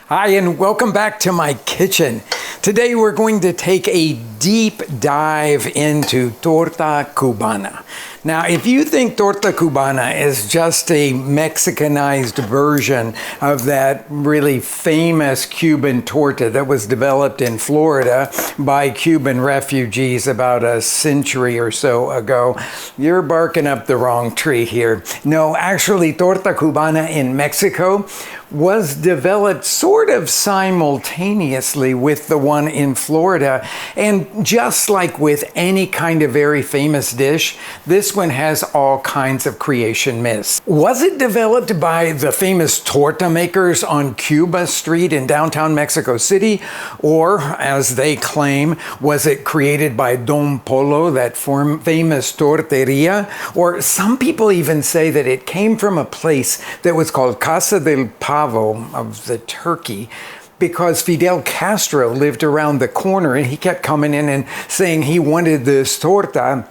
Hi, and welcome back to my kitchen. Today we're going to take a deep dive into Torta Cubana. Now, if you think Torta Cubana is just a Mexicanized version of that really famous Cuban torta that was developed in Florida by Cuban refugees about a century or so ago, you're barking up the wrong tree here. No, actually, Torta Cubana in Mexico was developed sort of simultaneously with the one in Florida. And just like with any kind of very famous dish, this one has all kinds of creation myths. Was it developed by the famous torta makers on Cuba Street in downtown Mexico City? Or, as they claim, was it created by Don Polo, that famous torteria? Or some people even say that it came from a place that was called Casa del Pavo, of the turkey, because Fidel Castro lived around the corner and he kept coming in and saying he wanted this torta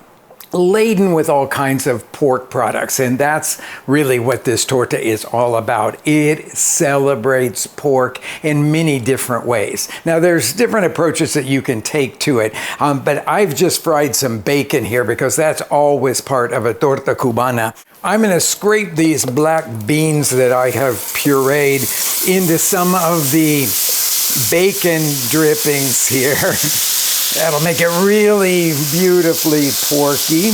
laden with all kinds of pork products. And that's really what this torta is all about. It celebrates pork in many different ways. Now, there's different approaches that you can take to it, but I've just fried some bacon here because that's always part of a torta cubana. I'm going to scrape these black beans that I have pureed into some of the bacon drippings here. That'll make it really beautifully porky.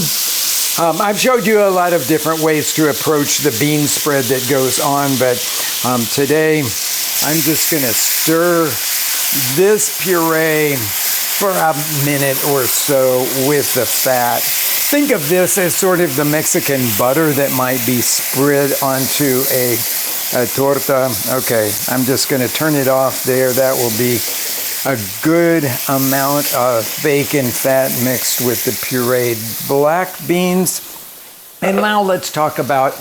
I've showed you a lot of different ways to approach the bean spread that goes on, but today I'm just going to stir this puree for a minute or so with the fat. Think of this as sort of the Mexican butter that might be spread onto a torta. Okay, I'm just going to turn it off there. That will be a good amount of bacon fat mixed with the pureed black beans. And now let's talk about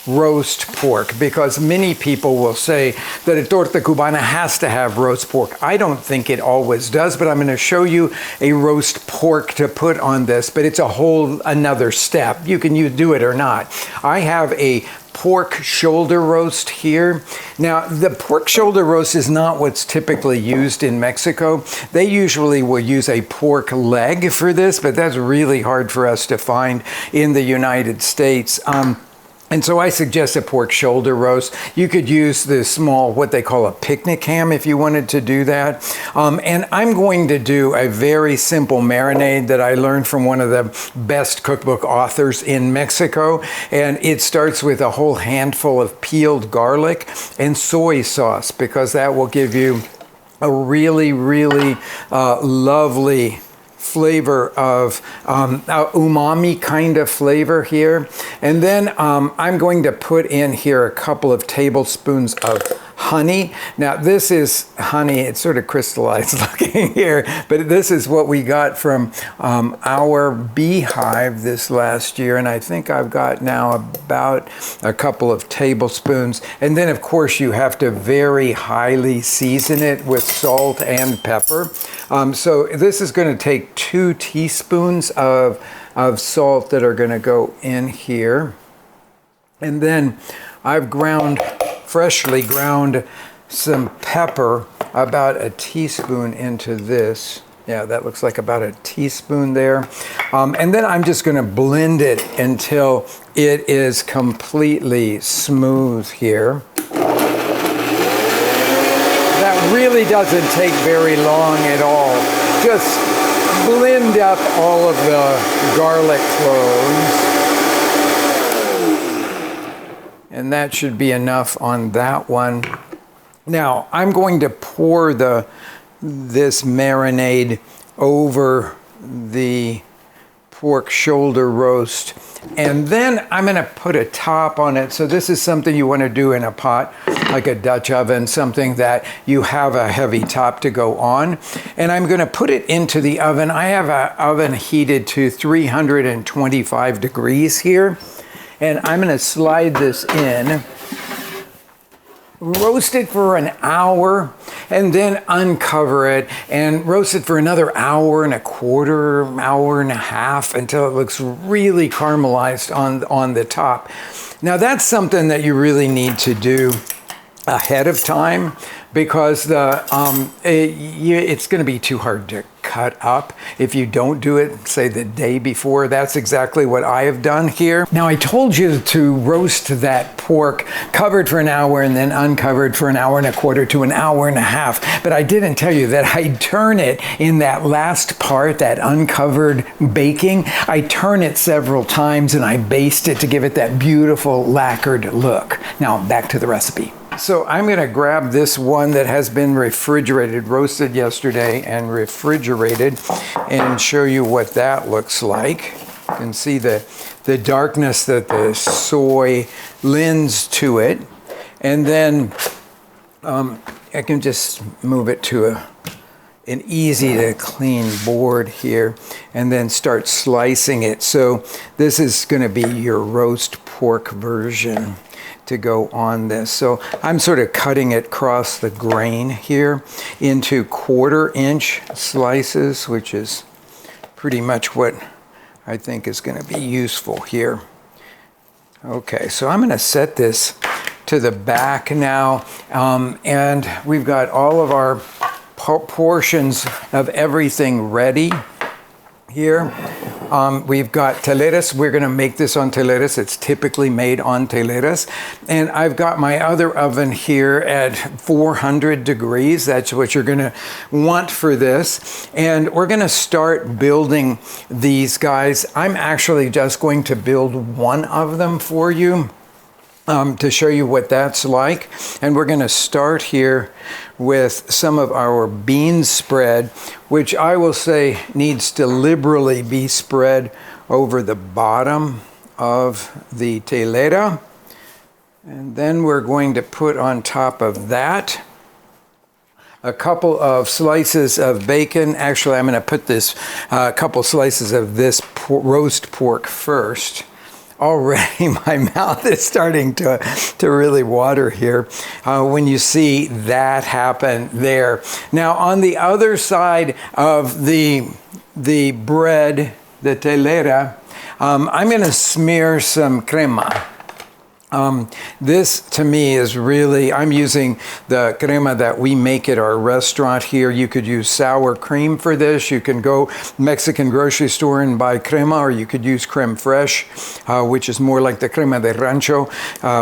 roast pork, because many people will say that a torta cubana has to have roast pork. I don't think it always does, but I'm going to show you a roast pork to put on this, but it's a whole another step. You can do it or not. I have a pork shoulder roast here. Now, the pork shoulder roast is not what's typically used in Mexico. They usually will use a pork leg for this, but that's really hard for us to find in the United States. And so I suggest a pork shoulder roast. You could use the small, what they call a picnic ham if you wanted to do that. And I'm going to do a very simple marinade that I learned from one of the best cookbook authors in Mexico. And it starts with a whole handful of peeled garlic and soy sauce, because that will give you a really, really lovely flavor of umami kind of flavor here. And then I'm going to put in here a couple of tablespoons of honey. Now, this is honey, it's sort of crystallized looking here, but this is what we got from our beehive this last year. And I think I've got now about a couple of tablespoons. And then, of course, you have to very highly season it with salt and pepper. So this is going to take 2 teaspoons of salt that are going to go in here. And then I've freshly ground some pepper, about a teaspoon into this. Yeah, that looks like about a teaspoon there. And then I'm just going to blend it until it is completely smooth here. That really doesn't take very long at all. Just blend up all of the garlic cloves. And that should be enough on that one. Now, I'm going to pour this marinade over the pork shoulder roast, and then I'm going to put a top on it. So this is something you want to do in a pot, like a Dutch oven, something that you have a heavy top to go on. And I'm going to put it into the oven. I have an oven heated to 325 degrees here. And I'm going to slide this in, roast it for an hour, and then uncover it and roast it for another hour and a quarter, hour and a half, until it looks really caramelized on the top. Now, that's something that you really need to do ahead of time, because it's going to be too hard to cut up if you don't do it, say, the day before. That's exactly what I have done here. Now, I told you to roast that pork covered for an hour and then uncovered for an hour and a quarter to an hour and a half, but I didn't tell you that I turn it in that last part, that uncovered baking. I turn it several times and I baste it to give it that beautiful lacquered look. Now, back to the recipe. So I'm going to grab this one that has been refrigerated, roasted yesterday and refrigerated, and show you what that looks like. You can see the darkness that the soy lends to it. And then I can just move it to an easy to clean board here and then start slicing it. So this is going to be your roast pork version to go on this. So I'm sort of cutting it across the grain here into 1/4 inch slices, which is pretty much what I think is going to be useful here. Okay, so I'm going to set this to the back now, and we've got all of our portions of everything ready here. We've got teleras. We're going to make this on teleras. It's typically made on teleras. And I've got my other oven here at 400 degrees. That's what you're going to want for this. And we're going to start building these guys. I'm actually just going to build one of them for you to show you what that's like. And we're going to start here with some of our bean spread, which I will say needs to liberally be spread over the bottom of the telera. And then we're going to put on top of that a couple of slices of bacon. Actually, I'm going to put this couple slices of this roast pork first. Already my mouth is starting to really water here when you see that happen there. Now, on the other side of the bread, the telera, I'm going to smear some crema. This to me is really, I'm using the crema that we make at our restaurant here. You could use sour cream for this. You can go Mexican grocery store and buy crema, or you could use creme fraiche, which is more like the crema de rancho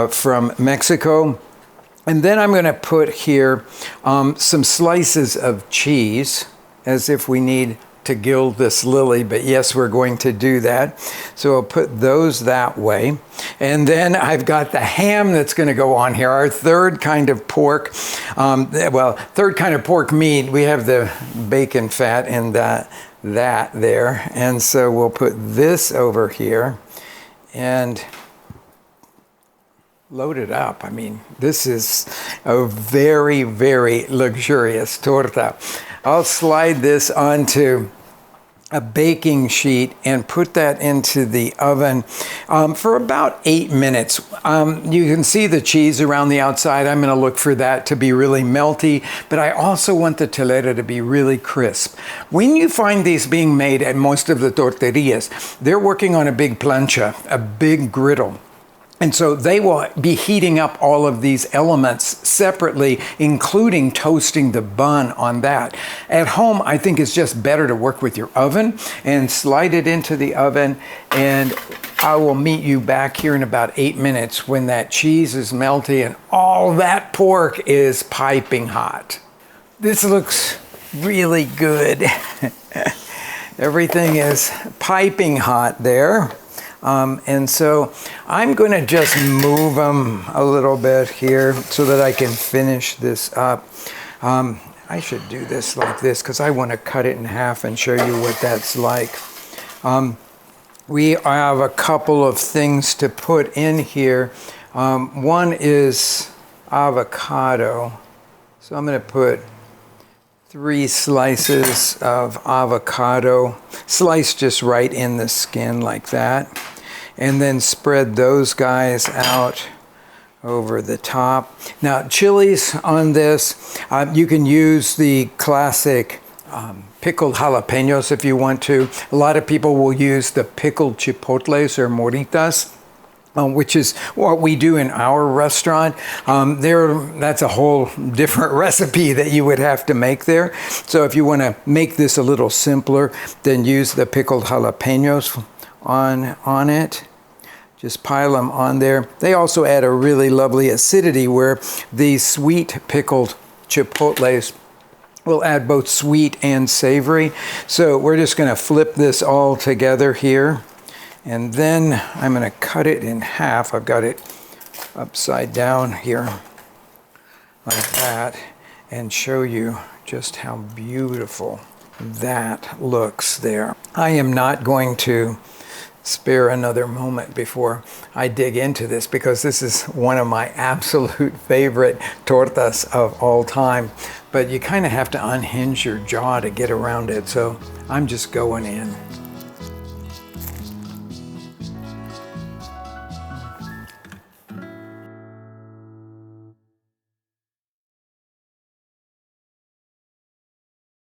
from Mexico. And then I'm going to put here some slices of cheese, as if we need to gild this lily, but yes, we're going to do that. So I'll put those that way. And then I've got the ham that's going to go on here, our third kind of pork. Third kind of pork meat. We have the bacon fat in that there. And so we'll put this over here and load it up. I mean, this is a very, very luxurious torta. I'll slide this onto a baking sheet and put that into the oven for about 8 minutes. You can see the cheese around the outside. I'm going to look for that to be really melty, but I also want the telera to be really crisp. When you find these being made at most of the torterias, they're working on a big plancha, a big griddle. And so they will be heating up all of these elements separately, including toasting the bun on that. At home, I think it's just better to work with your oven and slide it into the oven. And I will meet you back here in about 8 minutes when that cheese is melty and all that pork is piping hot. This looks really good. Everything is piping hot there. And so I'm going to just move them a little bit here so that I can finish this up. I should do this like this because I want to cut it in half and show you what that's like. We have a couple of things to put in here. One is avocado. So I'm going to put 3 slices of avocado, sliced just right in the skin like that. And then spread those guys out over the top. Now, chilies on this, you can use the classic pickled jalapenos if you want to. A lot of people will use the pickled chipotles or moritas. which is what we do in our restaurant. That's a whole different recipe that you would have to make there. So if you want to make this a little simpler, then use the pickled jalapenos on it. Just pile them on there. They also add a really lovely acidity where these sweet pickled chipotles will add both sweet and savory. So we're just going to flip this all together here. And then I'm going to cut it in half. I've got it upside down here like that and show you just how beautiful that looks there. I am not going to spare another moment before I dig into this because this is one of my absolute favorite tortas of all time. But you kind of have to unhinge your jaw to get around it. So I'm just going in.